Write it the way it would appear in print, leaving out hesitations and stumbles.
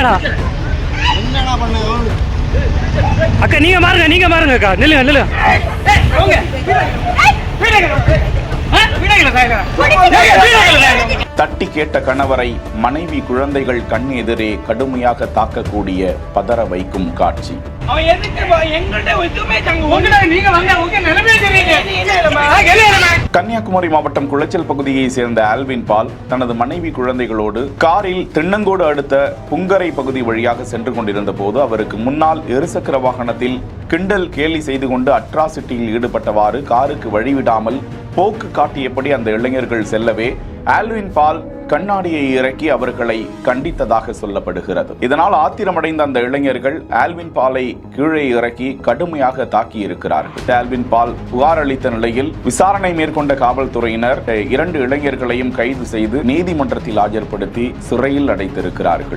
என்னடா அக்கா நீங்க மாறுங்க அக்கா நில்லுங்க தட்டி கேட்ட கணவரை மனைவி குழந்தைகள் கண் எதிரே கடுமையாக தாக்கக்கூடிய பதற வைக்கும் காட்சி. கன்னியாகுமரி மாவட்டம் குளச்சல் பகுதியை சேர்ந்த ஆல்வின் பால் தனது மனைவி குழந்தைகளோடு காரில் திண்ணங்கோடு அடுத்த புங்கரை பகுதி வழியாக சென்று கொண்டிருந்த போது அவருக்கு முன்னால் இருசக்கர வாகனத்தில் கிண்டல் கேலி செய்து கொண்டு அட்ராசிட்டியில் ஈடுபட்டவாறு காருக்கு வழிவிடாமல் போக்கு காட்டியபடி அந்த இளைஞர்கள் செல்லவே ஆல்வின் பால் கண்ணாடியை இறக்கி அவர்களை கண்டித்ததாக சொல்லப்படுகிறது. இதனால் ஆத்திரமடைந்த அந்த இளைஞர்கள் ஆல்வின் பாலை கீழே இறக்கி கடுமையாக தாக்கி இருக்கிறார்கள். ஆல்வின் பால் புகார் அளித்த நிலையில் விசாரணை மேற்கொண்ட காவல்துறையினர் 2 இளைஞர்களையும் கைது செய்து நீதிமன்றத்தில் ஆஜர்படுத்தி சிறையில் அடைத்திருக்கிறார்கள்.